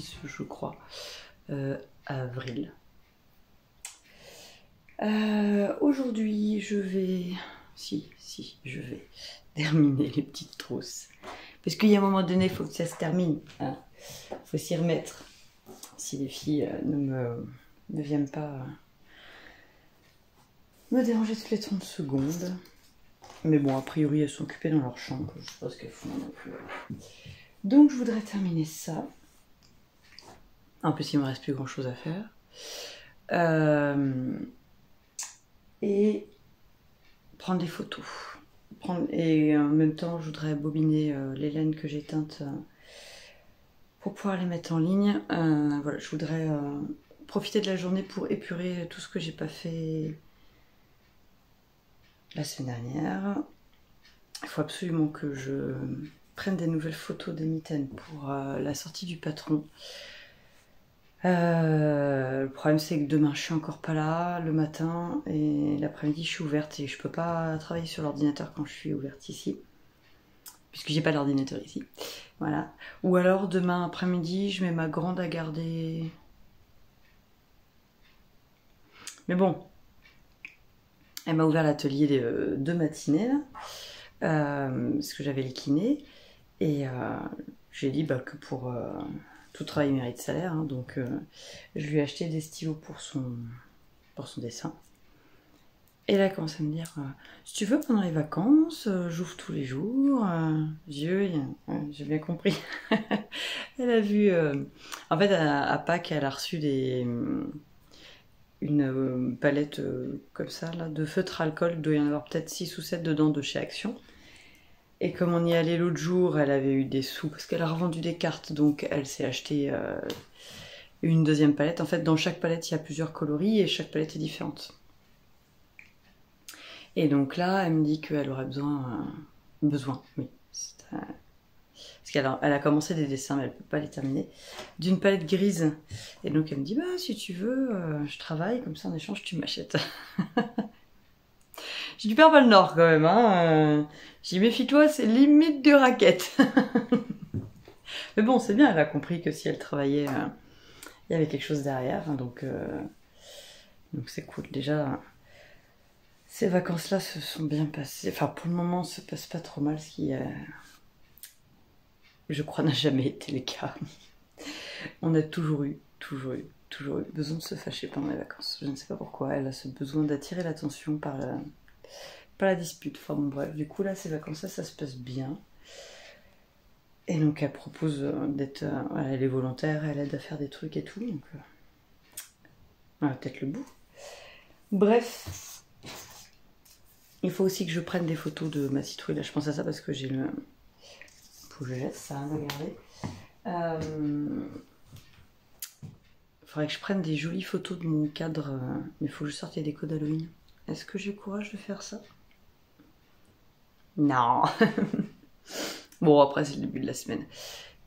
6, je crois, avril. Aujourd'hui, je vais... Si, je vais terminer les petites trousses. Parce qu'il y a un moment donné, il faut que ça se termine. Hein. Faut s'y remettre. Si les filles ne viennent pas me déranger toutes les 30 secondes. Mais bon, a priori, elles sont occupées dans leur chambre. Je sais pas ce qu'elles font non plus. Donc, je voudrais terminer ça. En plus, il me reste plus grand chose à faire. Et prendre des photos. Et en même temps, je voudrais bobiner les laines que j'ai teintes pour pouvoir les mettre en ligne. Voilà, je voudrais profiter de la journée pour épurer tout ce que j'ai pas fait la semaine dernière. Il faut absolument que je prenne des nouvelles photos des mitaines pour la sortie du patron. Le problème c'est que demain je suis encore pas là le matin et l'après-midi je suis ouverte et je peux pas travailler sur l'ordinateur quand je suis ouverte ici puisque j'ai pas d'ordinateur ici. Voilà. Ou alors demain après-midi je mets ma grande à garder. Mais bon, elle m'a ouvert l'atelier de matinée là, parce que j'avais les kinés et j'ai dit bah, que pour tout travail mérite salaire, hein, donc je lui ai acheté des stylos pour son dessin. Et là, elle commence à me dire si tu veux, pendant les vacances, j'ouvre tous les jours. J'ai bien compris. Elle a vu. En fait, à Pâques, elle a reçu une palette comme ça, là, de feutre alcool. Il doit y en avoir peut-être 6 ou 7 dedans de chez Action. Et comme on y allait l'autre jour, elle avait eu des sous parce qu'elle a revendu des cartes, donc elle s'est acheté une deuxième palette. En fait, dans chaque palette, il y a plusieurs coloris et chaque palette est différente. Et donc là, elle me dit qu'elle aurait besoin, oui. Parce qu'elle a commencé des dessins, mais elle ne peut pas les terminer, d'une palette grise. Et donc elle me dit, bah si tu veux, je travaille, comme ça en échange tu m'achètes. J'ai du perds pas le nord quand même, hein. J'ai dit méfie-toi, c'est limite du racket. Mais bon, c'est bien, elle a compris que si elle travaillait, il y avait quelque chose derrière, hein, donc c'est cool. Déjà, ces vacances-là se sont bien passées. Enfin, pour le moment, ça se passe pas trop mal, ce qui, je crois, n'a jamais été le cas. On a toujours eu besoin de se fâcher pendant les vacances. Je ne sais pas pourquoi, elle a ce besoin d'attirer l'attention par la dispute. Enfin bon, bref, du coup là, ces vacances-là, ça se passe bien. Et donc elle propose d'être... elle est volontaire, elle aide à faire des trucs et tout, donc... voilà, peut-être le bout. Bref. Il faut aussi que je prenne des photos de ma citrouille. Là, je pense à ça parce que j'ai le... Faut que je laisse, ça a rien à regarder. Faudrait que je prenne des jolies photos de mon cadre, mais il faut que je sorte les décos d'Halloween. Est-ce que j'ai le courage de faire ça? Non. Bon, après c'est le début de la semaine.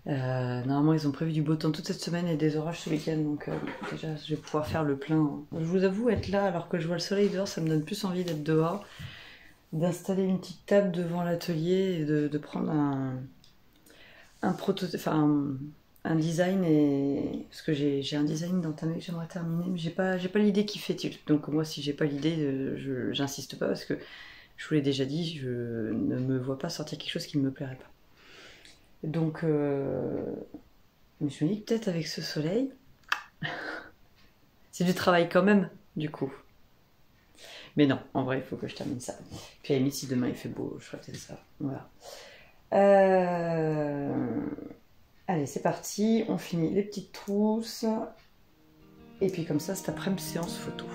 Normalement ils ont prévu du beau temps toute cette semaine et des orages ce week-end, donc déjà je vais pouvoir faire le plein. Je vous avoue, être là alors que je vois le soleil dehors, ça me donne plus envie d'être dehors, d'installer une petite table devant l'atelier et de prendre un prototype, enfin un design, et parce que j'ai un design d'entamé que j'aimerais terminer, mais j'ai pas l'idée qui fait-il. Donc moi, si j'ai pas l'idée, j'insiste pas parce que je vous l'ai déjà dit, je ne me vois pas sortir quelque chose qui ne me plairait pas. Donc mais je me dis peut-être avec ce soleil, c'est du travail quand même, du coup. Mais non, en vrai, il faut que je termine ça. Puis à la limite, si demain il fait beau, je ferai peut-être ça. Voilà. Allez, c'est parti, on finit les petites trousses. Et puis comme ça, cet après-midi, séance photo.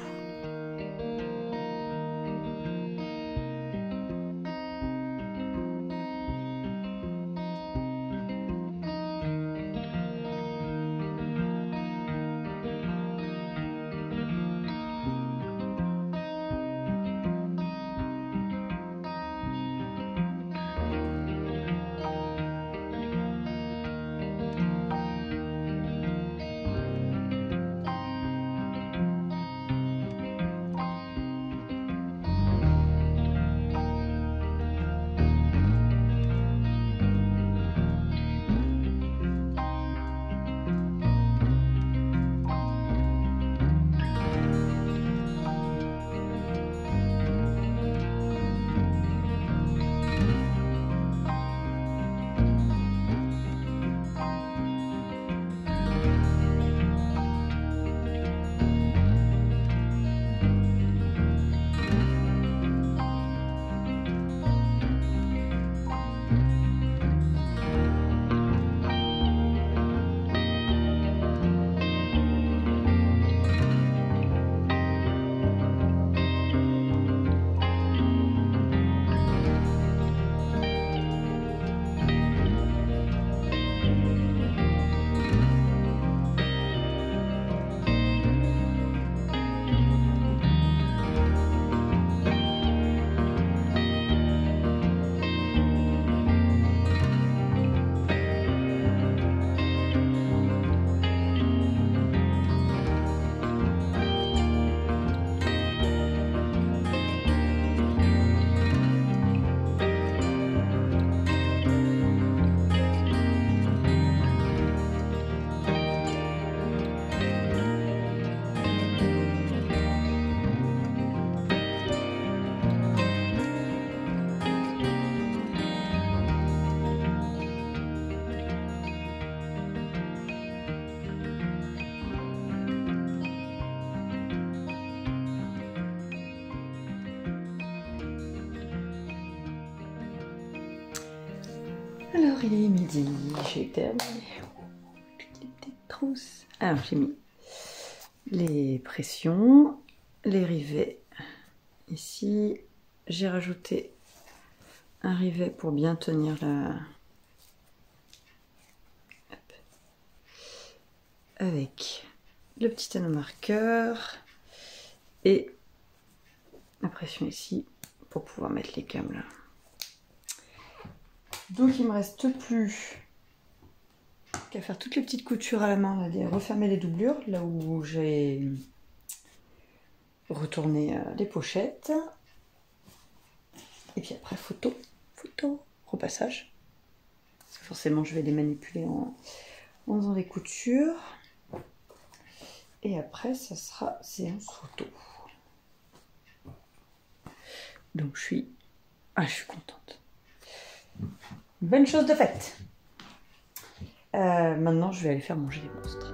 Alors il est midi, j'ai terminé toutes les petites trousses. Alors j'ai mis les pressions, les rivets ici. J'ai rajouté un rivet pour bien tenir la... Hop. Avec le petit anneau marqueur et la pression ici pour pouvoir mettre les câbles là. Donc il me reste plus qu'à faire toutes les petites coutures à la main, là, refermer les doublures là où j'ai retourné les pochettes. Et puis après photo, repassage. Parce que forcément je vais les manipuler en faisant des coutures. Et après ça sera séance photo. Donc je suis contente. Bonne chose de faite. Maintenant, je vais aller faire manger les monstres.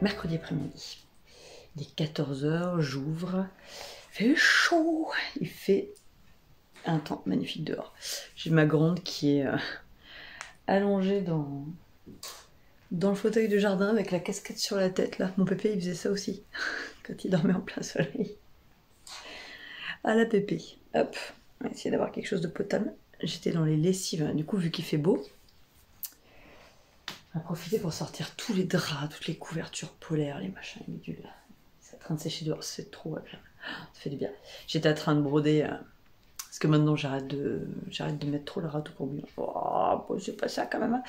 Mercredi après-midi. Il est 14 h, j'ouvre. Il fait chaud. Il fait un temps magnifique dehors. J'ai ma grande qui est allongée dans le fauteuil de jardin avec la casquette sur la tête. Là, mon pépé, il faisait ça aussi quand il dormait en plein soleil. À la pépé. Hop, on va essayer d'avoir quelque chose de potable. J'étais dans les lessives. Du coup, vu qu'il fait beau, on a profité pour sortir tous les draps, toutes les couvertures polaires, les machins, les bidules. C'est en train de sécher dehors, c'est trop agréable. Ça fait du bien. J'étais en train de broder, parce que maintenant j'arrête de mettre trop le râteau pour bien. Oh, bon, c'est pas ça quand même.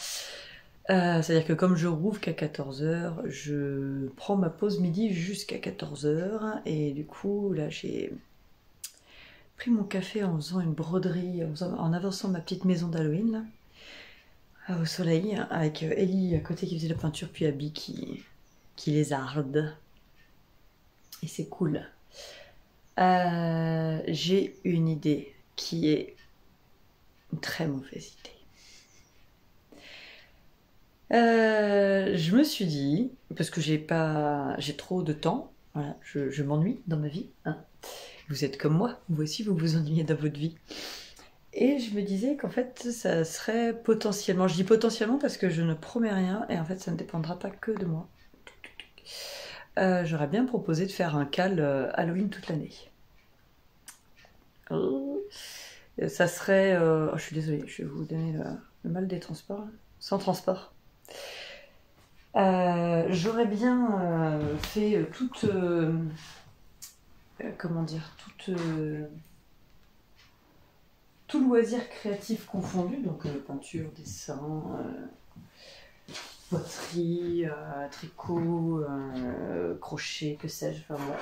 C'est-à-dire que comme je rouvre qu'à 14 h, je prends ma pause midi jusqu'à 14 h. Et du coup, là j'ai pris mon café en faisant une broderie, en avançant ma petite maison d'Halloween, là. Au soleil, avec Ellie à côté qui faisait la peinture, puis Abby qui les arde. Et c'est cool. J'ai une idée qui est une très mauvaise idée. Je me suis dit, parce que j'ai trop de temps, voilà, je m'ennuie dans ma vie. Hein. Vous êtes comme moi, vous aussi vous vous ennuyez dans votre vie. Et je me disais qu'en fait, ça serait potentiellement... Je dis potentiellement parce que je ne promets rien, et en fait, ça ne dépendra pas que de moi. J'aurais bien proposé de faire un cal Halloween toute l'année. Ça serait... Oh, je suis désolée, je vais vous donner le mal des transports. Sans transport. J'aurais bien fait toute... comment dire, tout loisir créatif confondu, donc peinture, dessin, poterie, tricot, crochet, que sais-je, enfin voilà.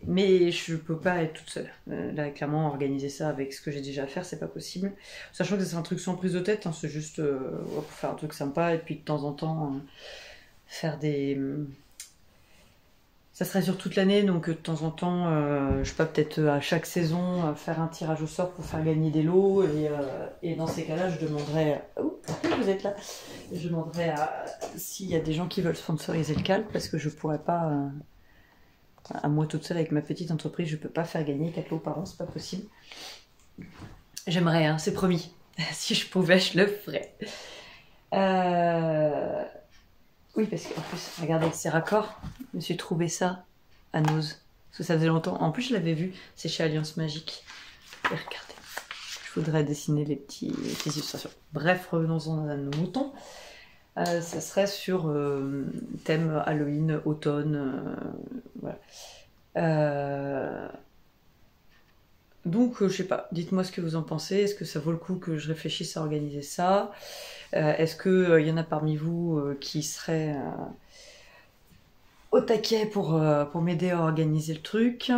Mais je peux pas être toute seule. Là, clairement, organiser ça avec ce que j'ai déjà à faire, c'est pas possible. Sachant que c'est un truc sans prise de tête, hein, c'est juste pour faire un truc sympa et puis de temps en temps faire des Ça serait sur toute l'année, donc de temps en temps, je sais pas, peut-être à chaque saison, faire un tirage au sort pour faire gagner des lots. Et dans ces cas-là, je demanderais... Oh, vous êtes là. Je demanderais s'il y a des gens qui veulent sponsoriser le CAL, parce que je pourrais pas... à moi toute seule avec ma petite entreprise, je peux pas faire gagner 4 lots par an, c'est pas possible. J'aimerais, hein, c'est promis. Si je pouvais, je le ferais. Oui, parce qu'en plus, regardez, ces raccords, je me suis trouvé ça à Nose. Parce que ça faisait longtemps. En plus, je l'avais vu, c'est chez Alliance Magique. Et regardez, je voudrais dessiner les petites illustrations. Bref, revenons-en à nos moutons. Ça serait sur thème Halloween, automne. Voilà. Donc, je sais pas, dites-moi ce que vous en pensez. Est-ce que ça vaut le coup que je réfléchisse à organiser ça? Est-ce qu'il y en a parmi vous qui seraient au taquet pour m'aider à organiser le truc?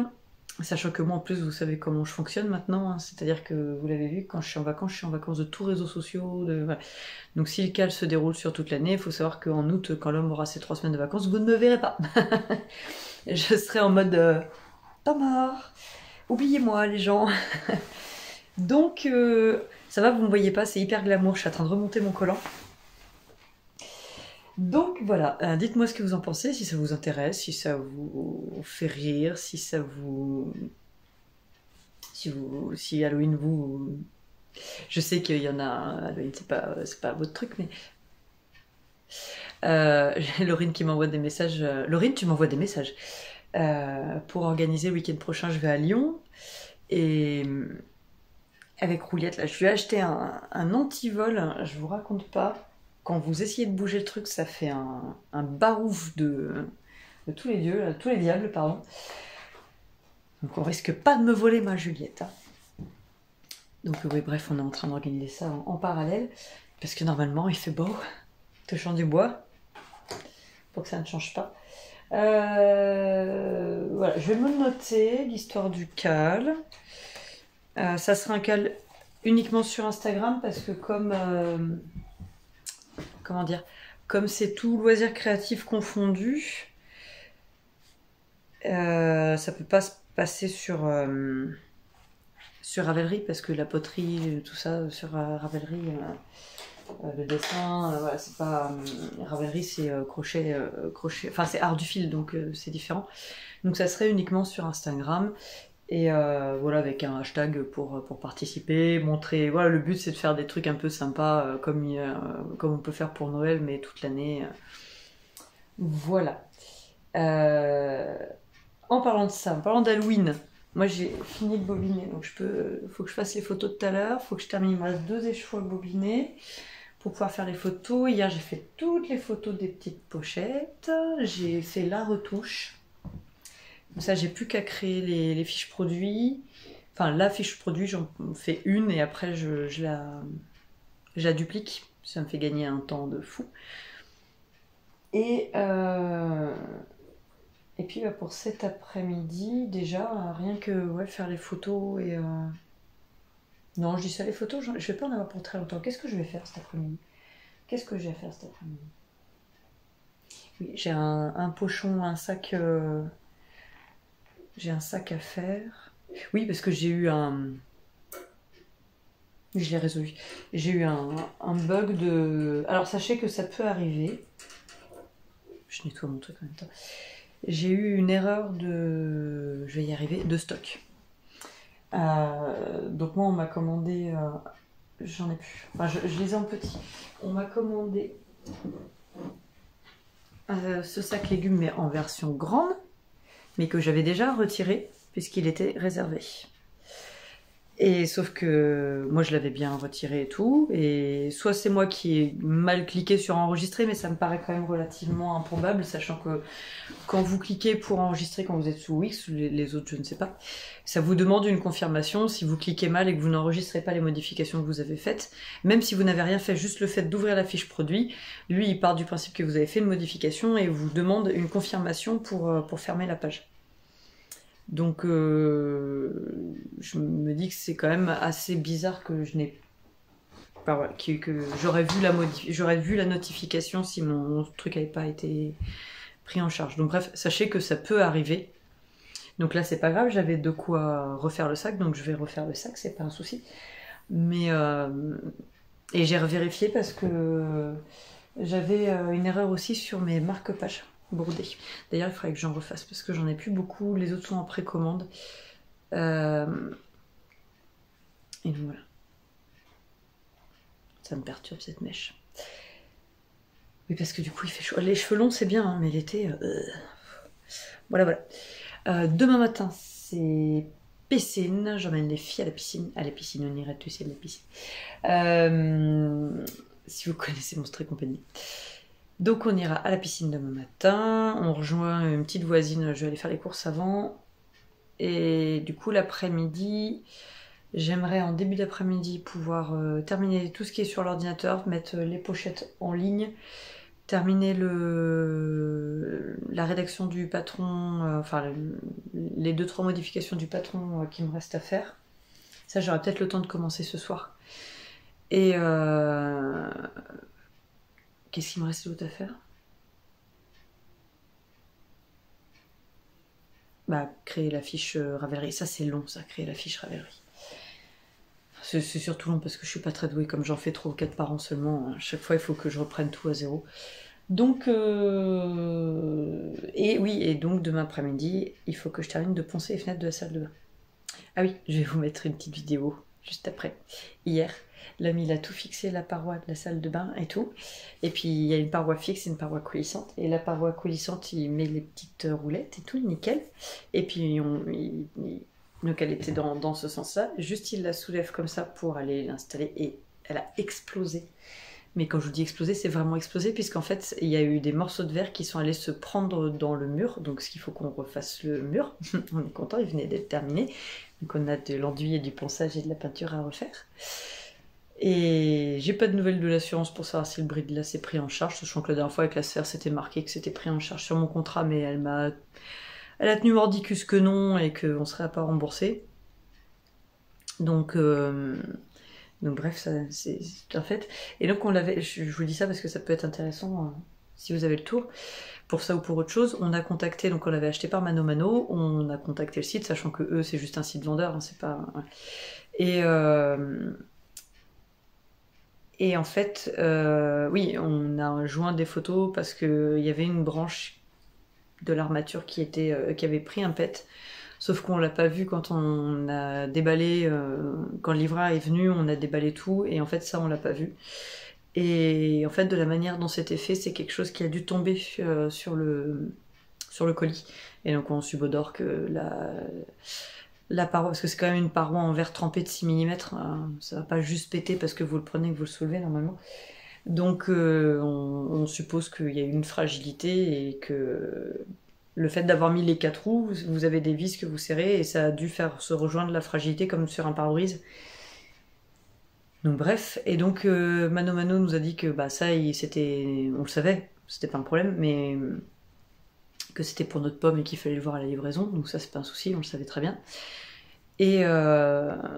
Sachant que moi, en plus, vous savez comment je fonctionne maintenant. Hein. C'est-à-dire que, vous l'avez vu, quand je suis en vacances de tous réseaux sociaux. Voilà. Donc, si le CAL se déroule sur toute l'année, il faut savoir qu'en août, quand l'homme aura ses 3 semaines de vacances, vous ne me verrez pas. Je serai en mode pas mort. Oubliez-moi, les gens. Donc, ça va, vous me voyez pas, c'est hyper glamour. Je suis en train de remonter mon collant. Donc voilà, dites-moi ce que vous en pensez, si ça vous intéresse, si ça vous fait rire, si ça vous... Si Halloween vous... Je sais qu'il y en a, Halloween c'est pas votre truc, mais... J'ai Laurine qui m'envoie des messages. Laurine, tu m'envoies des messages. Pour organiser le week-end prochain, je vais à Lyon. Et avec Rouliette, là, je lui ai acheté un antivol, je vous raconte pas. Quand vous essayez de bouger le truc, ça fait un barouf de tous les dieux, tous les diables, pardon. Donc on risque pas de me voler ma Juliette. Hein. Donc oui, bref, on est en train d'organiser ça en parallèle, parce que normalement il fait beau, touchant du bois, pour que ça ne change pas. Voilà, je vais me noter l'histoire du CAL. Ça sera un CAL uniquement sur Instagram, parce que comme... comment dire, comme c'est tout loisir créatif confondu, ça peut pas se passer sur Ravelry, parce que la poterie, tout ça sur Ravelry, le dessin, voilà, c'est pas Ravelry, c'est crochet, enfin c'est art du fil, donc c'est différent. Donc ça serait uniquement sur Instagram. Et voilà, avec un hashtag pour participer, montrer... Voilà, le but c'est de faire des trucs un peu sympas, comme on peut faire pour Noël, mais toute l'année. Voilà. En parlant de ça, en parlant d'Halloween, moi j'ai fini de bobiner, donc faut que je fasse les photos de tout à l'heure, faut que je termine, il me reste 2 échevaux à bobiner pour pouvoir faire les photos. Hier j'ai fait toutes les photos des petites pochettes, j'ai fait la retouche. Comme ça, j'ai plus qu'à créer les fiches produits. Enfin, la fiche produit, j'en fais une et après, je la duplique. Ça me fait gagner un temps de fou. Et puis, pour cet après-midi, déjà, rien que faire les photos et... Non, je dis ça, les photos, je vais pas en avoir pour très longtemps. Qu'est-ce que je vais faire cet après-midi? Qu'est-ce que j'ai à faire cet après-midi? Oui, j'ai un pochon, un sac... J'ai un sac à faire. Oui, parce que j'ai eu un... Je l'ai résolu. J'ai eu un bug de... Alors, sachez que ça peut arriver. Je nettoie mon truc en même temps. J'ai eu une erreur de... Je vais y arriver, de stock. Donc moi, on m'a commandé... J'en ai plus. Enfin, je les ai en petit. On m'a commandé ce sac légumes, mais en version grande, mais que j'avais déjà retiré puisqu'il était réservé. Et sauf que moi je l'avais bien retiré et tout, et soit c'est moi qui ai mal cliqué sur enregistrer, mais ça me paraît quand même relativement improbable, sachant que quand vous cliquez pour enregistrer quand vous êtes sous Wix, les autres je ne sais pas, ça vous demande une confirmation si vous cliquez mal et que vous n'enregistrez pas les modifications que vous avez faites, même si vous n'avez rien fait, juste le fait d'ouvrir la fiche produit, lui il part du principe que vous avez fait une modification et vous demande une confirmation pour fermer la page. Donc je me dis que c'est quand même assez bizarre que je n'ai pas, voilà, que j'aurais vu la notification si mon truc n'avait pas été pris en charge. Donc bref, sachez que ça peut arriver. Donc là, c'est pas grave, j'avais de quoi refaire le sac, donc je vais refaire le sac, c'est pas un souci. Mais et j'ai revérifié parce que j'avais une erreur aussi sur mes marque-pages brodés. D'ailleurs, il faudrait que j'en refasse parce que j'en ai plus beaucoup. Les autres sont en précommande. Et donc voilà. Ça me perturbe cette mèche. Oui, parce que du coup, il fait chaud. Les cheveux longs, c'est bien, hein, mais l'été... Voilà. Demain matin, c'est piscine. J'emmène les filles à la piscine. À la piscine, on irait tous à la piscine. Si vous connaissez Monstres et compagnie. Donc on ira à la piscine demain matin. On rejoint une petite voisine. Je vais aller faire les courses avant. Et du coup, l'après-midi... J'aimerais en début d'après-midi pouvoir terminer tout ce qui est sur l'ordinateur, mettre les pochettes en ligne, terminer la rédaction du patron, les 2-3 modifications du patron qui me reste à faire. Ça, j'aurai peut-être le temps de commencer ce soir. Et qu'est-ce qu'il me reste d'autre à faire? Bah, créer la fiche Ravelry. Ça, c'est long, ça, créer la fiche Ravelry. C'est surtout long parce que je suis pas très douée, comme j'en fais 3 ou 4 par an seulement. À chaque fois, il faut que je reprenne tout à zéro. Donc, et donc demain après-midi, il faut que je termine de poncer les fenêtres de la salle de bain. Ah oui, je vais vous mettre une petite vidéo juste après. Hier, l'ami il a tout fixé, la paroi de la salle de bain et tout. Et puis il y a une paroi fixe et une paroi coulissante. Et la paroi coulissante, il met les petites roulettes et tout, nickel. Et puis donc elle était dans ce sens-là. Juste il la soulève comme ça pour aller l'installer et elle a explosé. Mais quand je vous dis exploser, c'est vraiment explosé puisqu'en fait il y a eu des morceaux de verre qui sont allés se prendre dans le mur. Donc ce qu'il faut qu'on refasse le mur. On est content, il venait d'être terminé. Donc on a de l'enduit et du ponçage et de la peinture à refaire. Et j'ai pas de nouvelles de l'assurance pour savoir si le bris de là s'est pris en charge, sachant que la dernière fois avec la sphère c'était marqué que c'était pris en charge sur mon contrat, mais elle a tenu mordicus que non et qu'on serait pas remboursé. Donc bref, ça c'est un fait. Et donc on l'avait, je vous dis ça parce que ça peut être intéressant si vous avez le tour. Pour ça ou pour autre chose, on a contacté, donc on l'avait acheté par Mano Mano, on a contacté le site, sachant que eux c'est juste un site vendeur, hein, c'est pas... Et en fait, oui, on a joint des photos parce qu'il y avait une branche de l'armature qui avait pris un pet. Sauf qu'on l'a pas vu quand on a déballé, quand le livreur est venu, on a déballé tout, et en fait ça on l'a pas vu. Et en fait de la manière dont c'était fait, c'est quelque chose qui a dû tomber sur le colis. Et donc on subodore que la paroi, parce que c'est quand même une paroi en verre trempé de 6 mm, ça va pas juste péter parce que vous le prenez et que vous le soulevez normalement. Donc on suppose qu'il y a eu une fragilité et que le fait d'avoir mis les 4 roues, vous avez des vis que vous serrez et ça a dû faire se rejoindre la fragilité comme sur un pare-brise. Donc bref, et donc Mano Mano nous a dit que bah ça, on le savait, c'était pas un problème, mais que c'était pour notre pomme et qu'il fallait le voir à la livraison, donc ça c'est pas un souci, on le savait très bien. Et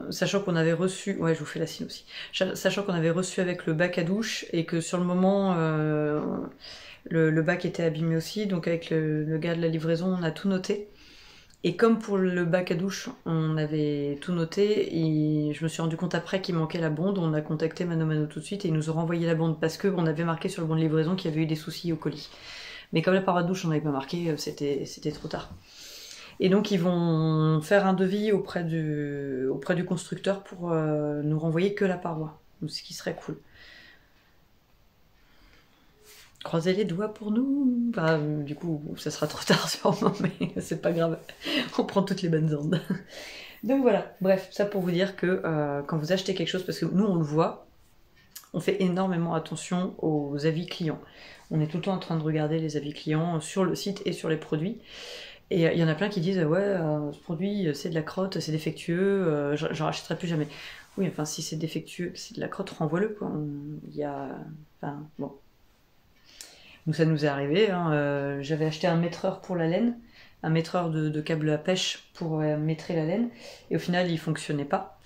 sachant qu'on avait reçu, ouais je vous fais la signe aussi, sachant qu'on avait reçu avec le bac à douche et que sur le moment le bac était abîmé aussi, donc avec le gars de la livraison on a tout noté. Et comme pour le bac à douche on avait tout noté, et je me suis rendu compte après qu'il manquait la bonde, on a contacté Mano Mano tout de suite et ils nous ont renvoyé la bonde parce qu'on avait marqué sur le bon de livraison qu'il y avait eu des soucis au colis. Mais comme la paroi de douche on n'avait pas marqué, c'était trop tard. Et donc ils vont faire un devis auprès du constructeur pour nous renvoyer que la paroi, ce qui serait cool. Croisez les doigts pour nous. Enfin, du coup, ça sera trop tard sûrement, mais c'est pas grave. On prend toutes les bonnes ondes. Donc voilà, bref, ça pour vous dire que quand vous achetez quelque chose, parce que nous on le voit, on fait énormément attention aux avis clients. On est tout le temps en train de regarder les avis clients sur le site et sur les produits. Et il y en a plein qui disent ouais, ce produit c'est de la crotte, c'est défectueux, j'en rachèterai plus jamais. Oui, enfin si c'est défectueux, c'est de la crotte, renvoie-le quoi. Enfin bon. Donc ça nous est arrivé. Hein, j'avais acheté un mètreur pour la laine, un mètreur de câble à pêche pour mêtrer la laine, et au final il fonctionnait pas.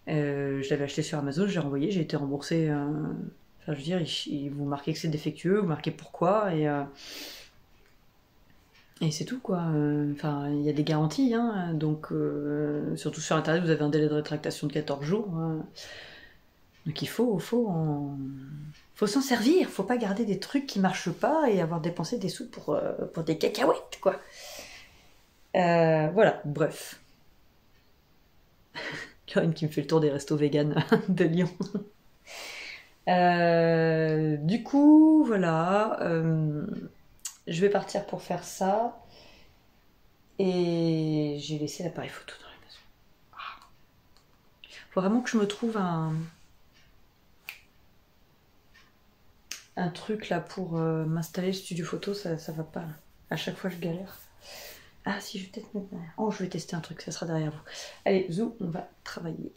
Je l'avais acheté sur Amazon, j'ai renvoyé, j'ai été remboursé. Enfin je veux dire, vous marquez que c'est défectueux, vous marquez pourquoi et Et c'est tout quoi. Enfin, il y a des garanties, hein, donc surtout sur internet, vous avez un délai de rétractation de 14 jours. Hein. Donc il faut s'en servir, faut pas garder des trucs qui marchent pas et avoir dépensé des sous pour des cacahuètes, quoi. Voilà, bref. Corinne qui me fait le tour des restos vegan de Lyon. Du coup, voilà. Je vais partir pour faire ça. Et j'ai laissé l'appareil photo dans la maison. Faut vraiment que je me trouve un truc là pour m'installer le studio photo, ça va pas. Là. À chaque fois je galère. Ah si, je vais peut-être mettre derrière. Oh, je vais tester un truc, ça sera derrière vous. Allez, zou, on va travailler.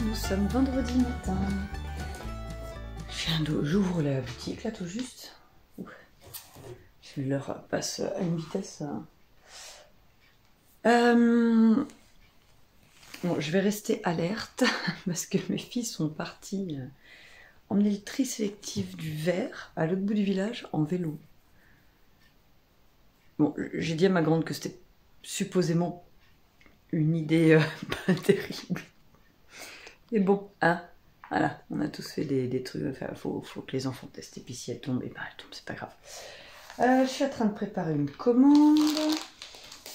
Nous sommes vendredi matin. J'ouvre la boutique là tout juste. L'heure passe à une vitesse. Bon, je vais rester alerte parce que mes filles sont parties emmener le tri sélectif du verre à l'autre bout du village en vélo. Bon, j'ai dit à ma grande que c'était supposément une idée pas terrible. Mais bon, hein, voilà, on a tous fait des trucs, enfin, faut que les enfants testent, et puis si elles tombent, et ben elles tombent, c'est pas grave. Je suis en train de préparer une commande.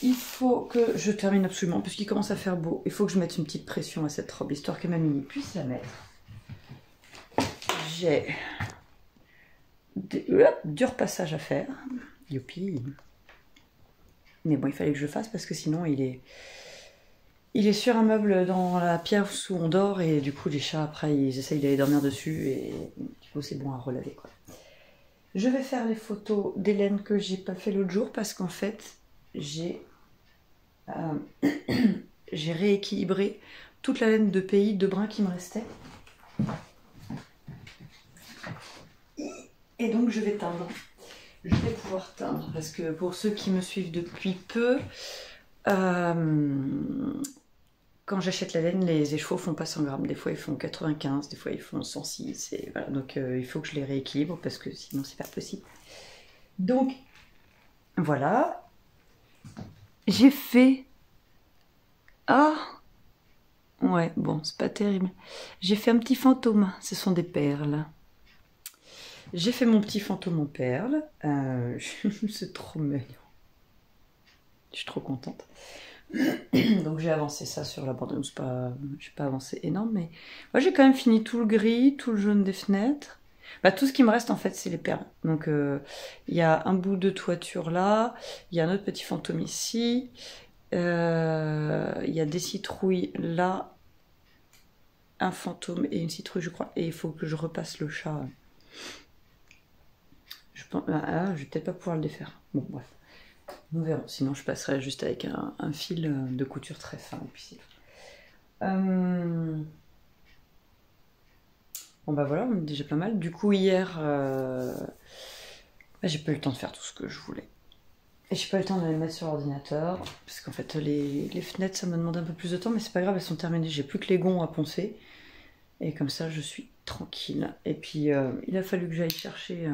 Il faut que je termine absolument, puisqu'il commence à faire beau. Il faut que je mette une petite pression à cette robe, histoire que ma mini puisse la mettre. J'ai du repassage à faire. Youpi. Mais bon, il fallait que je le fasse, parce que sinon, il est sur un meuble dans la pièce où on dort et du coup les chats après ils essayent d'aller dormir dessus et du coup c'est bon à relaver quoi. Je vais faire les photos d'Hélène que j'ai pas fait l'autre jour parce qu'en fait j'ai rééquilibré toute la laine de pays de brun qui me restait. Et donc je vais teindre. Je vais pouvoir teindre parce que pour ceux qui me suivent depuis peu, quand j'achète la laine, les écheveaux font pas 100 grammes. Des fois, ils font 95, des fois, ils font 106. Et voilà. Donc, il faut que je les rééquilibre parce que sinon, c'est pas possible. Donc, voilà. J'ai fait... Ah ouais, bon, c'est pas terrible. J'ai fait un petit fantôme. Ce sont des perles. J'ai fait mon petit fantôme en perles. C'est trop mignon. Je suis trop contente. Donc j'ai avancé ça sur la bande, j'ai pas avancé énorme, mais moi j'ai quand même fini tout le gris, tout le jaune des fenêtres. Bah, tout ce qui me reste en fait c'est les perles. Donc il y a un bout de toiture là, il y a un autre petit fantôme ici, il y a des citrouilles là, un fantôme et une citrouille je crois, et il faut que je repasse le chat. Je pense, je vais peut-être pas pouvoir le défaire. Bon bref. Nous verrons, sinon je passerai juste avec un fil de couture très fin. Et puis c'est tout. Bon bah voilà, on est déjà pas mal. Du coup hier, j'ai pas eu le temps de faire tout ce que je voulais. Et j'ai pas eu le temps de les mettre sur l'ordinateur, parce qu'en fait les fenêtres ça me demande un peu plus de temps, mais c'est pas grave, elles sont terminées. J'ai plus que les gonds à poncer. Et comme ça je suis tranquille. Et puis il a fallu que j'aille chercher...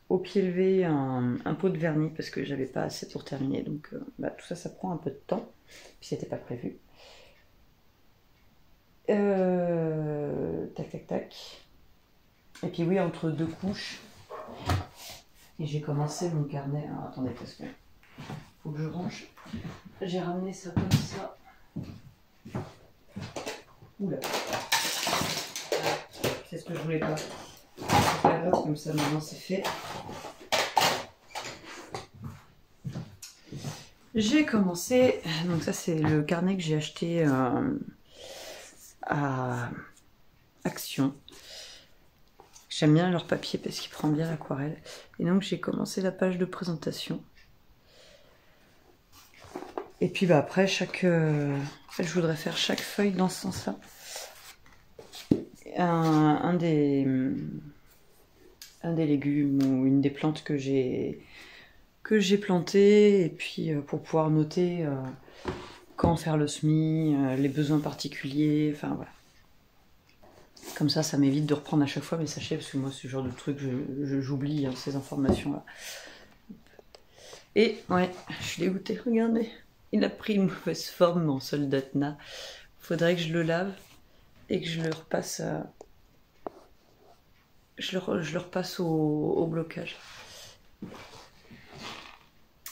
au pied levé un pot de vernis parce que j'avais pas assez pour terminer, donc tout ça prend un peu de temps, puis c'était pas prévu. Tac tac tac. Et puis oui, entre deux couches Et j'ai commencé mon carnet. Alors, attendez, parce que faut que je range. J'ai ramené ça comme ça. Oula. C'est ce que je voulais pas. C'est pas grave, comme ça maintenant c'est fait. J'ai commencé. Donc ça c'est le carnet que j'ai acheté à Action. J'aime bien leur papier parce qu'il prend bien l'aquarelle. Et donc j'ai commencé la page de présentation. Et puis bah, après, je voudrais faire chaque feuille dans ce sens-là. Un des légumes ou une des plantes que j'ai planté, et puis pour pouvoir noter quand faire le semis, les besoins particuliers, enfin voilà. Comme ça m'évite de reprendre à chaque fois mes sachets, parce que moi, ce genre de truc, j'oublie ces informations-là. Et ouais, je suis dégoûtée, regardez. Il a pris une mauvaise forme, mon soldatna. Faudrait que je le lave et que je le repasse je le repasse au blocage.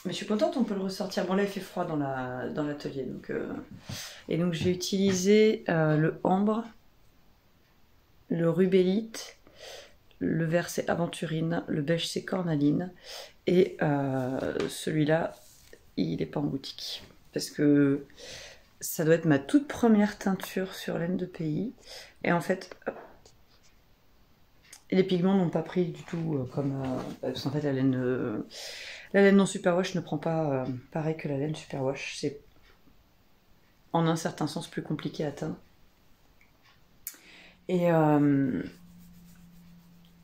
Mais je suis contente, on peut le ressortir. Bon là il fait froid dans l'atelier. Et donc j'ai utilisé le ambre, le rubellite, le vert c'est aventurine, le beige c'est cornaline. Et celui-là, il n'est pas en boutique. Parce que ça doit être ma toute première teinture sur laine de pays. Et en fait, les pigments n'ont pas pris du tout parce qu'en fait, la laine non superwash ne prend pas pareil que la laine superwash. C'est en un certain sens plus compliqué à teindre.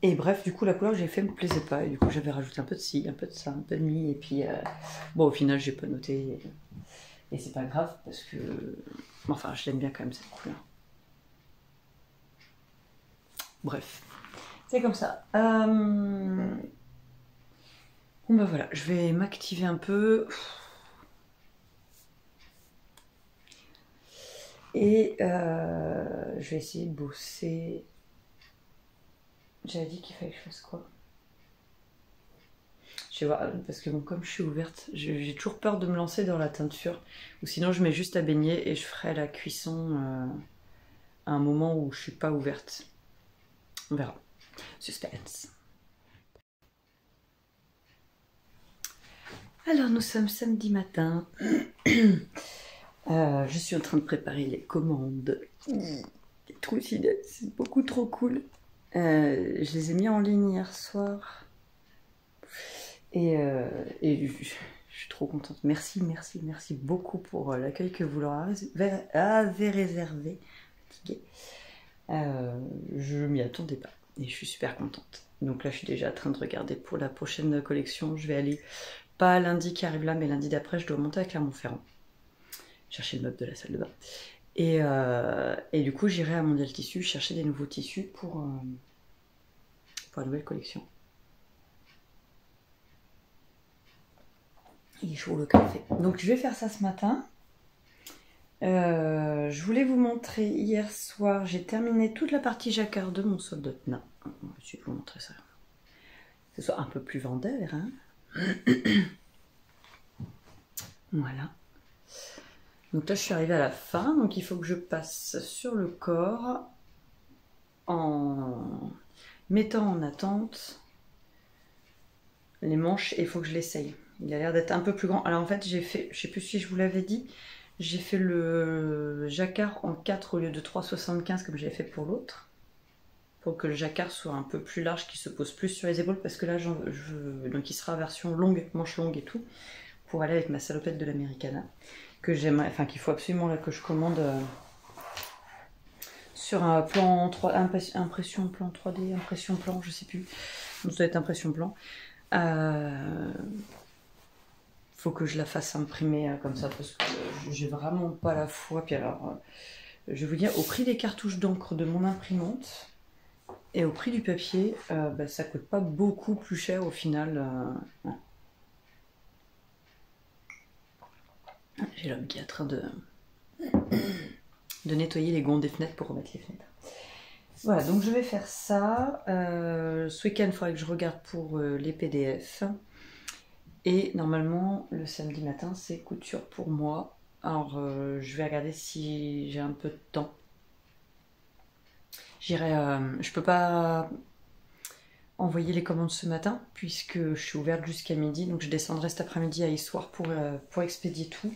Et bref, du coup, la couleur que j'ai fait me plaisait pas. Et du coup, j'avais rajouté un peu de ci, un peu de ça, un peu de mi. Et puis, bon, au final, j'ai pas noté. Et c'est pas grave parce que... Enfin, je l'aime bien quand même, cette couleur. Bref, c'est comme ça. Bon, bah voilà, je vais m'activer un peu. Et je vais essayer de bosser. J'avais dit qu'il fallait que je fasse quoi? Je vais voir, parce que bon, comme je suis ouverte, j'ai toujours peur de me lancer dans la teinture. Ou sinon, je mets juste à baigner et je ferai la cuisson à un moment où je suis pas ouverte. On verra. Suspense. Alors, nous sommes samedi matin. Je suis en train de préparer les commandes. C'est beaucoup trop cool. Je les ai mis en ligne hier soir. Et je suis trop contente. Merci beaucoup pour l'accueil que vous leur avez réservé. Je m'y attendais pas. Et je suis super contente. Donc là, je suis déjà en train de regarder pour la prochaine collection. Je vais aller, pas lundi qui arrive là, mais lundi d'après, je dois monter à Clermont-Ferrand. Chercher le meuble de la salle de bain. Et du coup, j'irai à Mondial Tissu chercher des nouveaux tissus pour la nouvelle collection. Il est chaud le café. Donc je vais faire ça ce matin. Je voulais vous montrer hier soir, j'ai terminé toute la partie jacquard de mon soldatna. Je vais vous montrer ça. Que ce soit un peu plus vendeur, hein. Voilà. Donc là je suis arrivée à la fin, donc il faut que je passe sur le corps en mettant en attente les manches et il faut que je l'essaye. Il a l'air d'être un peu plus grand. Alors en fait j'ai fait, je sais plus si je vous l'avais dit, j'ai fait le jacquard en 4 au lieu de 3,75 comme j'avais fait pour l'autre. Pour que le jacquard soit un peu plus large, qu'il se pose plus sur les épaules. Parce que là, donc il sera version longue, manche longue et tout. Pour aller avec ma salopette de l'Americana. Que j'aimerais, enfin qu'il faut absolument là que je commande sur un plan 3, impression plan 3D, impression plan, je sais plus. Donc ça doit être impression plan. Faut que je la fasse imprimer comme ça parce que j'ai vraiment pas la foi. Puis alors, je vais vous dire, au prix des cartouches d'encre de mon imprimante et au prix du papier, ça coûte pas beaucoup plus cher au final. Ouais. J'ai l'homme qui est en train de nettoyer les gonds des fenêtres pour remettre les fenêtres. Voilà, donc je vais faire ça. Ce week-end, il faudrait que je regarde pour les PDF. Et normalement, le samedi matin, c'est couture pour moi. Alors, je vais regarder si j'ai un peu de temps. J'irai. Je peux pas envoyer les commandes ce matin puisque je suis ouverte jusqu'à midi. Donc, je descendrai cet après-midi à Issoire pour expédier tout.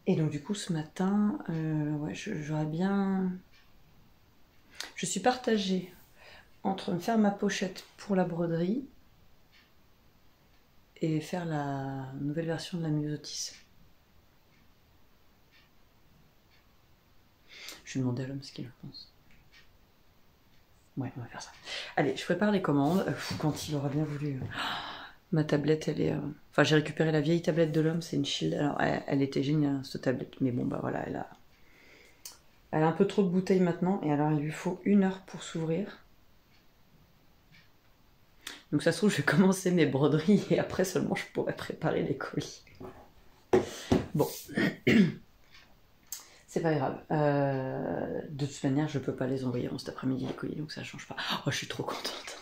Et donc, du coup, ce matin, ouais, j'aurais bien. Je suis partagée entre me faire ma pochette pour la broderie et faire la nouvelle version de la Myosotis. Je vais demander à l'homme ce qu'il en pense. Ouais, on va faire ça. Allez, je prépare les commandes. Quand il aura bien voulu. Ma tablette, elle est. Enfin, j'ai récupéré la vieille tablette de l'homme, c'est une Shield. Alors, elle était géniale, cette tablette. Mais bon, bah voilà, elle a un peu trop de bouteilles maintenant. Et alors, il lui faut 1 heure pour s'ouvrir. Donc, ça se trouve, je vais commencer mes broderies et après seulement je pourrai préparer les colis. Bon. C'est pas grave. De toute manière, je peux pas les envoyer en cet après-midi les colis, donc ça change pas. Oh, je suis trop contente.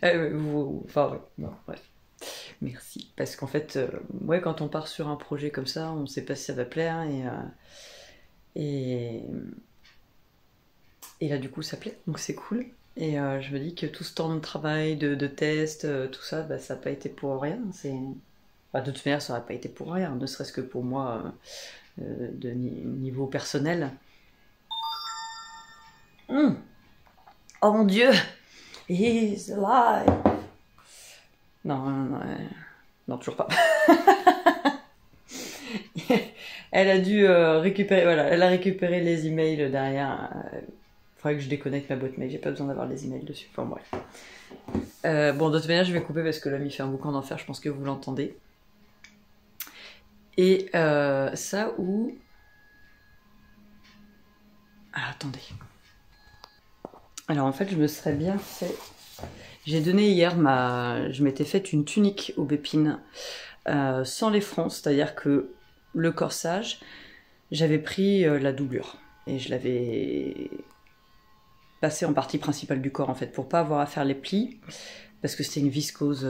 Enfin, ouais, non, bref. Merci. Parce qu'en fait, ouais, quand on part sur un projet comme ça, on sait pas si ça va plaire et là, du coup, ça plaît, donc c'est cool. Et je me dis que tout ce temps de travail, de test, tout ça, bah, ça n'a pas été pour rien. Enfin, de toute manière, ça n'aurait pas été pour rien, ne serait-ce que pour moi, de niveau personnel. Oh mon Dieu! He's alive! Non, toujours pas. Elle a dû récupérer, voilà, elle a récupéré les emails derrière. Faudrait que je déconnecte ma boîte mail, j'ai pas besoin d'avoir les emails dessus. Enfin bref. Bon, de toute manière, je vais couper parce que là, il fait un boucan d'enfer, je pense que vous l'entendez. Et ça où. Ah, attendez. Alors en fait, je me serais bien fait. J'ai donné hier je m'étais faite une tunique aubépine sans les fronts, c'est-à-dire que le corsage, j'avais pris la doublure et je l'avais passé en partie principale du corps en fait pour pas avoir à faire les plis parce que c'était une viscose,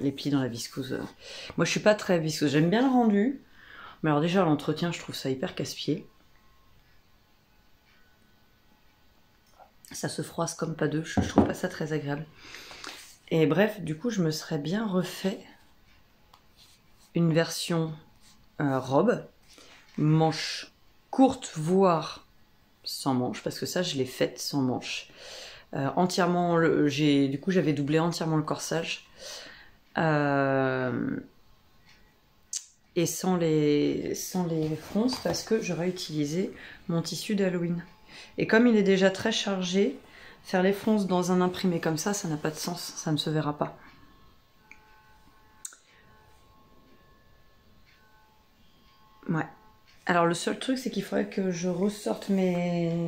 les plis dans la viscose. Moi je suis pas très viscose, j'aime bien le rendu, mais alors déjà l'entretien je trouve ça hyper casse-pied. Ça se froisse comme pas deux, je trouve pas ça très agréable. Et bref, du coup, je me serais bien refait une version robe, manche courte, voire sans manche, parce que ça, je l'ai faite sans manche. Entièrement, du coup, j'avais doublé entièrement le corsage. Et sans les fronces, parce que j'aurais utilisé mon tissu d'Halloween. Et comme il est déjà très chargé, faire les fronces dans un imprimé comme ça n'a pas de sens, ça ne se verra pas. Ouais. Alors le seul truc, c'est qu'il faudrait que je ressorte mes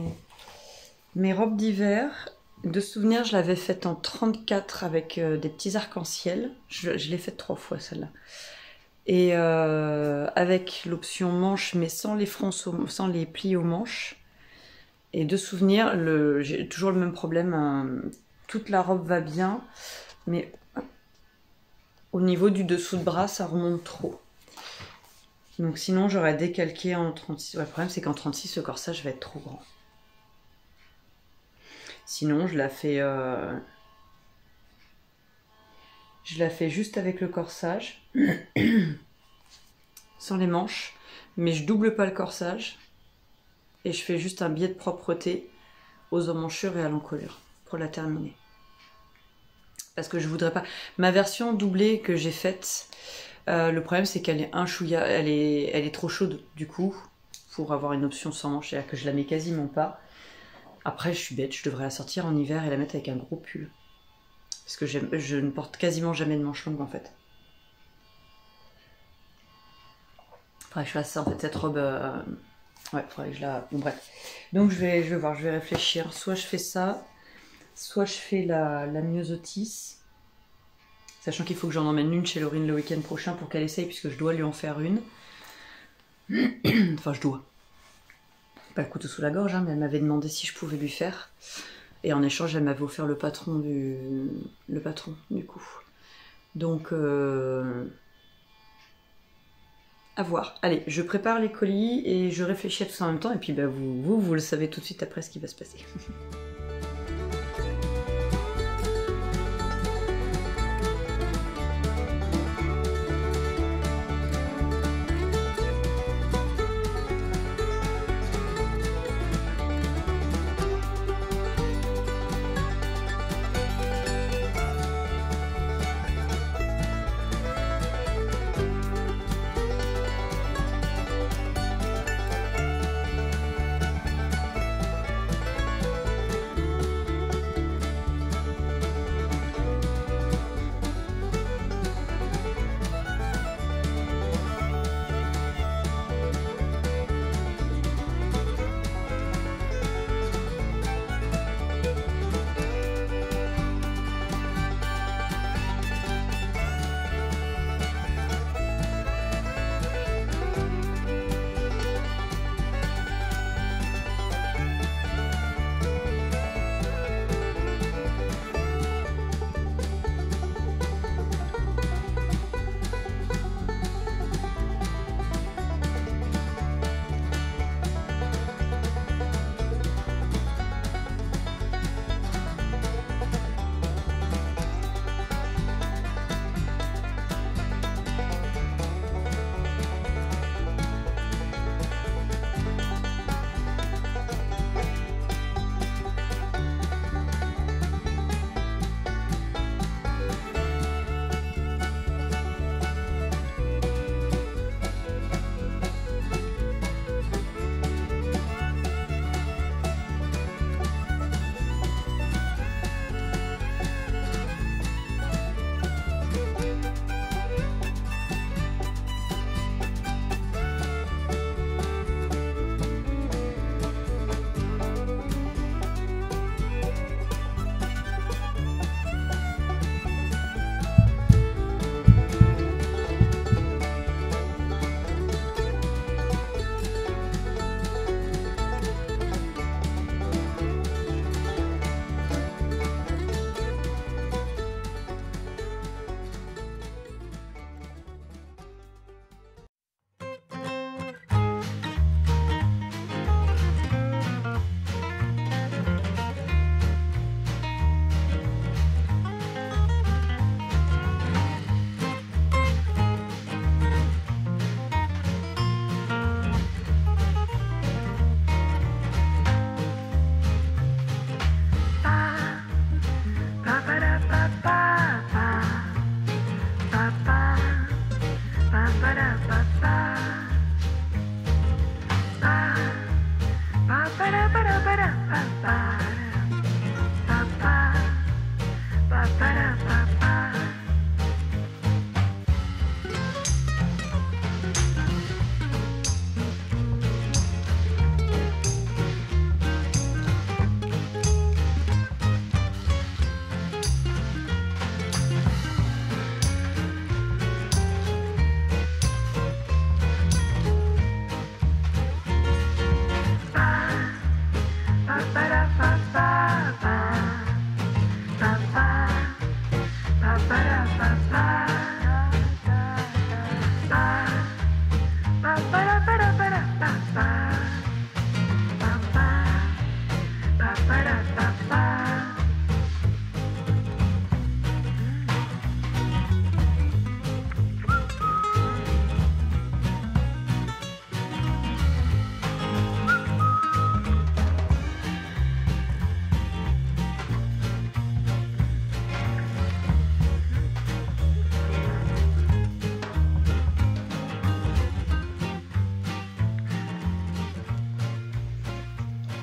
robes d'hiver. De souvenir, je l'avais faite en 34 avec des petits arcs-en-ciel. Je l'ai faite 3 fois celle-là. Et avec l'option manche, mais sans les fronces, sans les plis aux manches. Et de souvenir, j'ai toujours le même problème. Toute la robe va bien, mais au niveau du dessous de bras, ça remonte trop. Donc sinon, j'aurais décalqué en 36. Ouais, le problème, c'est qu'en 36, le corsage va être trop grand. Sinon, je la fais juste avec le corsage, sans les manches, mais je double pas le corsage. Et je fais juste un biais de propreté aux emmanchures et à l'encolure pour la terminer. Parce que je voudrais pas. Ma version doublée que j'ai faite, le problème c'est qu'elle est un chouïa, elle est trop chaude du coup pour avoir une option sans manche, c'est-à-dire que je la mets quasiment pas. Après, je suis bête, je devrais la sortir en hiver et la mettre avec un gros pull. Parce que je ne porte quasiment jamais de manches longues en fait. Faudrait que je fasse ça en fait, cette robe. Ouais, faudrait que je la. Bon, bref. Donc je vais voir, je vais réfléchir. Soit je fais ça, soit je fais la Myosotis. Sachant qu'il faut que j'en emmène une chez Laurine le week-end prochain pour qu'elle essaye, puisque je dois lui en faire une. Enfin, je dois. Pas le couteau sous la gorge, hein, mais elle m'avait demandé si je pouvais lui faire. Et en échange, elle m'avait offert le patron du coup. Donc, à voir. Allez, je prépare les colis et je réfléchis à tout ça en même temps. Et puis, bah, vous le savez tout de suite après ce qui va se passer.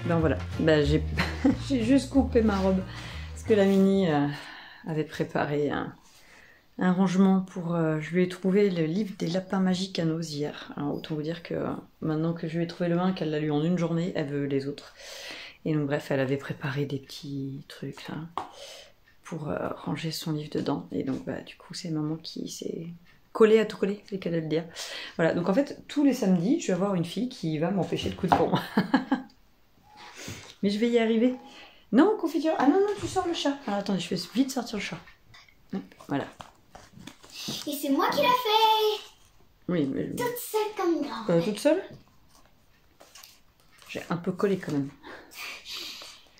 Ben voilà, ben j'ai juste coupé ma robe parce que la Mini avait préparé un rangement pour... je lui ai trouvé le livre des lapins magiques à Nose hier. Alors autant vous dire que maintenant que je lui ai trouvé le 1, qu'elle l'a lu en une journée, elle veut les autres. Et donc bref, elle avait préparé des petits trucs là pour ranger son livre dedans. Et donc bah, du coup c'est maman qui s'est coller à tout coller, c'est qu'à le dire. Voilà, donc en fait, tous les samedis, je vais avoir une fille qui va m'empêcher de coudre pour moi. Mais je vais y arriver. Non, confiture. Ah non, non, tu sors le chat. Alors attendez, je vais vite sortir le chat. Voilà. Et c'est moi qui l'ai fait. Oui, mais... Toute seule comme une grande. toute seule? J'ai un peu collé quand même.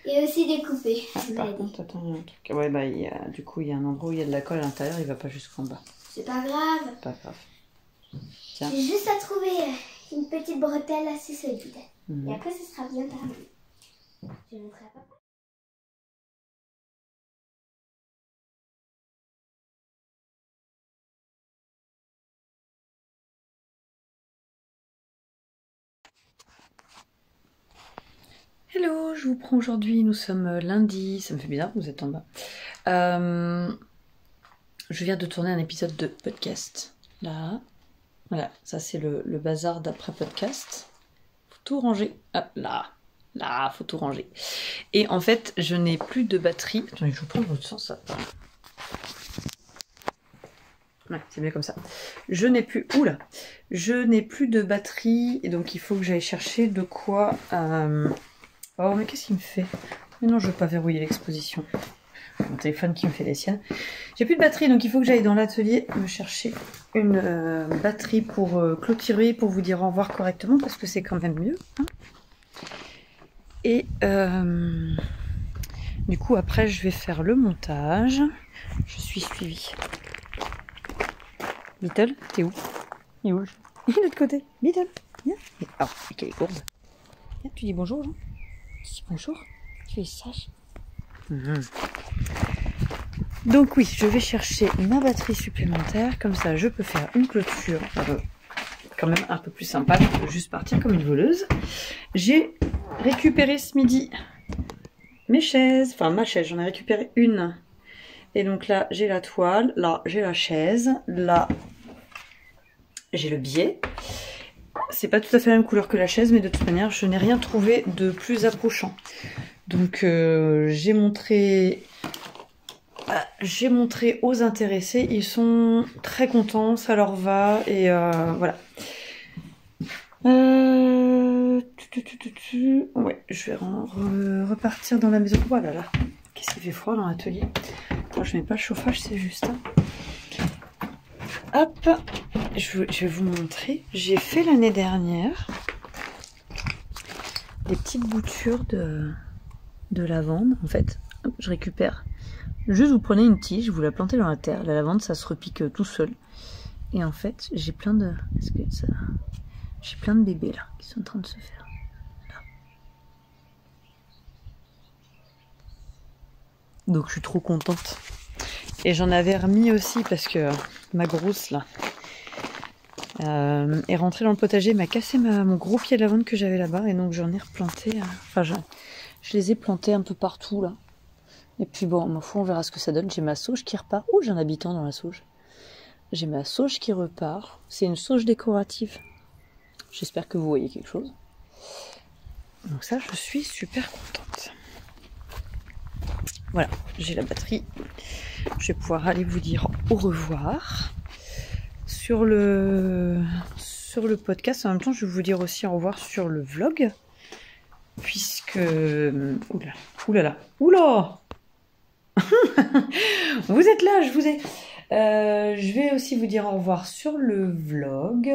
Et aussi découpé. Par contre, attends, il y a un truc. Ouais, bah, du coup, il y a un endroit où il y a de la colle à l'intérieur, il va pas jusqu'en bas. C'est pas grave. Pas grave. Tiens. J'ai juste à trouver une petite bretelle assez solide. Et après, ce sera bien terminé. Je le montrerai à papa. Hello, je vous prends aujourd'hui, nous sommes lundi, ça me fait bizarre, vous êtes en bas. Je viens de tourner un épisode de podcast, là. Voilà, ça c'est le bazar d'après podcast. Faut tout ranger, hop, là, faut tout ranger. Et en fait, je n'ai plus de batterie. Attendez, je vous prends l'autre sens, ça. Ouais, c'est bien comme ça. Je n'ai plus... Oula! Je n'ai plus de batterie, et donc il faut que j'aille chercher de quoi... Oh, mais qu'est-ce qu'il me fait? Mais non, je veux pas verrouiller l'exposition. Mon téléphone qui me fait les siennes. J'ai plus de batterie, donc il faut que j'aille dans l'atelier me chercher une batterie pour clôturer, pour vous dire au revoir correctement, parce que c'est quand même mieux. Hein. Et du coup, après, je vais faire le montage. Je suis suivie. Little, t'es où? Il est où? Il est de l'autre côté. Little, viens. Oh, quelle est gourde. Viens, tu dis bonjour, hein. Tu dis bonjour. Tu es sage. Donc oui, je vais chercher ma batterie supplémentaire, comme ça je peux faire une clôture quand même un peu plus sympa que juste partir comme une voleuse. J'ai récupéré ce midi mes chaises, enfin ma chaise, j'en ai récupéré une. Et donc là j'ai la toile, là j'ai la chaise, là j'ai le biais. C'est pas tout à fait la même couleur que la chaise, mais de toute manière je n'ai rien trouvé de plus approchant. Donc j'ai montré aux intéressés, ils sont très contents, ça leur va, et voilà. Ouais, je vais repartir dans la maison. Voilà, là, qu'est-ce qu'il fait froid dans l'atelier. Je mets pas le chauffage, c'est juste. Hop, je vais vous montrer. J'ai fait l'année dernière des petites boutures de lavande, en fait. Hop, je récupère. Juste vous prenez une tige, vous la plantez dans la terre. La lavande, ça se repique tout seul. Et en fait, j'ai plein de... J'ai plein de bébés là qui sont en train de se faire. Là. Donc je suis trop contente. Et j'en avais remis aussi parce que ma grosse là est rentrée dans le potager, m'a cassé mon gros pied de lavande que j'avais là-bas. Et donc j'en ai replanté. Enfin, je les ai plantés un peu partout là. Et puis bon, ma foi, on verra ce que ça donne. J'ai ma sauge qui repart. Ouh, j'ai un habitant dans la sauge. J'ai ma sauge qui repart. C'est une sauge décorative. J'espère que vous voyez quelque chose. Donc ça, je suis super contente. Voilà, j'ai la batterie. Je vais pouvoir aller vous dire au revoir. Sur le podcast, en même temps, je vais vous dire aussi au revoir sur le vlog. Puisque... Oulala. Vous êtes là, je vous ai... je vais aussi vous dire au revoir sur le vlog,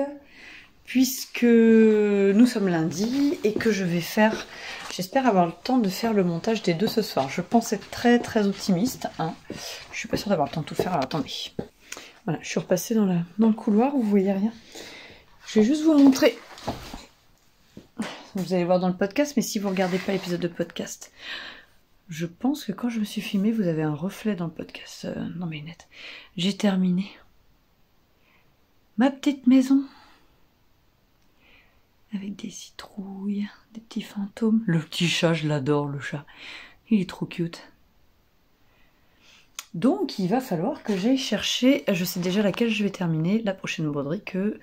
puisque nous sommes lundi et que je vais faire... J'espère avoir le temps de faire le montage des deux ce soir. Je pense être très très optimiste. Hein. Je suis pas sûre d'avoir le temps de tout faire. Alors attendez. Voilà, je suis repassée dans le couloir où vous voyez rien. Je vais juste vous montrer. Vous allez voir dans le podcast, mais si vous regardez pas l'épisode de podcast... Je pense que quand je me suis filmée, vous avez un reflet dans le podcast, dans mes lunettes. J'ai terminé ma petite maison avec des citrouilles, des petits fantômes. Le petit chat, je l'adore, le chat. Il est trop cute. Donc, il va falloir que j'aille chercher, je sais déjà laquelle je vais terminer, la prochaine broderie que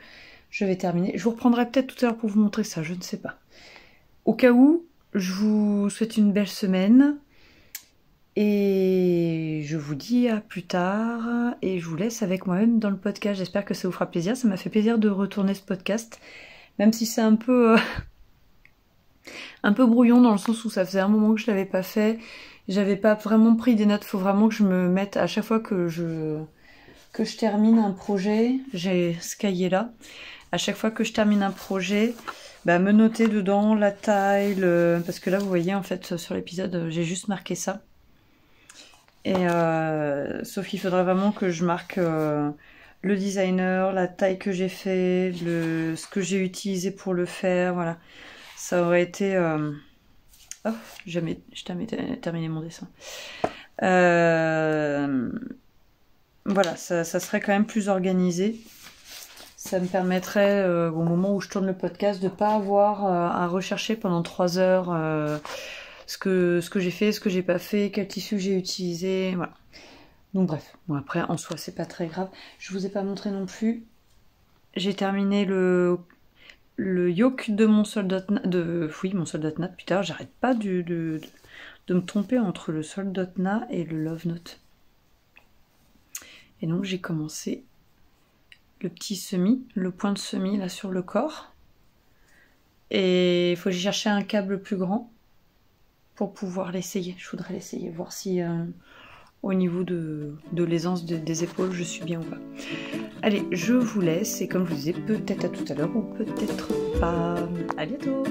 je vais terminer. Je vous reprendrai peut-être tout à l'heure pour vous montrer ça, je ne sais pas. Au cas où, je vous souhaite une belle semaine. Et je vous dis à plus tard, et je vous laisse avec moi-même dans le podcast. J'espère que ça vous fera plaisir. Ça m'a fait plaisir de retourner ce podcast, même si c'est un peu brouillon dans le sens où ça faisait un moment que je l'avais pas fait. J'avais pas vraiment pris des notes. Faut vraiment que je me mette à chaque fois que je termine un projet. J'ai ce cahier là. À chaque fois que je termine un projet, me noter dedans la taille, parce que là vous voyez en fait sur l'épisode j'ai juste marqué ça. Et sauf qu'il faudrait vraiment que je marque le designer, la taille que j'ai fait, ce que j'ai utilisé pour le faire, voilà. Ça aurait été... Oh, j'ai terminé mon dessin. Voilà, ça serait quand même plus organisé. Ça me permettrait, au moment où je tourne le podcast, de ne pas avoir à rechercher pendant 3 heures ce que j'ai fait, ce que j'ai pas fait, quel tissu j'ai utilisé, voilà. Donc bref, bon après en soi c'est pas très grave. Je vous ai pas montré non plus. J'ai terminé le yoke de mon soldat mon soldat knot. Putain, j'arrête pas de me tromper entre le soldat knot et le love note. Et donc j'ai commencé le petit semis, le point de semis là sur le corps. Et il faut que j'ai cherché un câble plus grand pour pouvoir l'essayer. Je voudrais l'essayer, voir si au niveau de l'aisance des épaules je suis bien ou pas. Allez, je vous laisse et comme je vous disais, peut-être à tout à l'heure ou peut-être pas. À bientôt.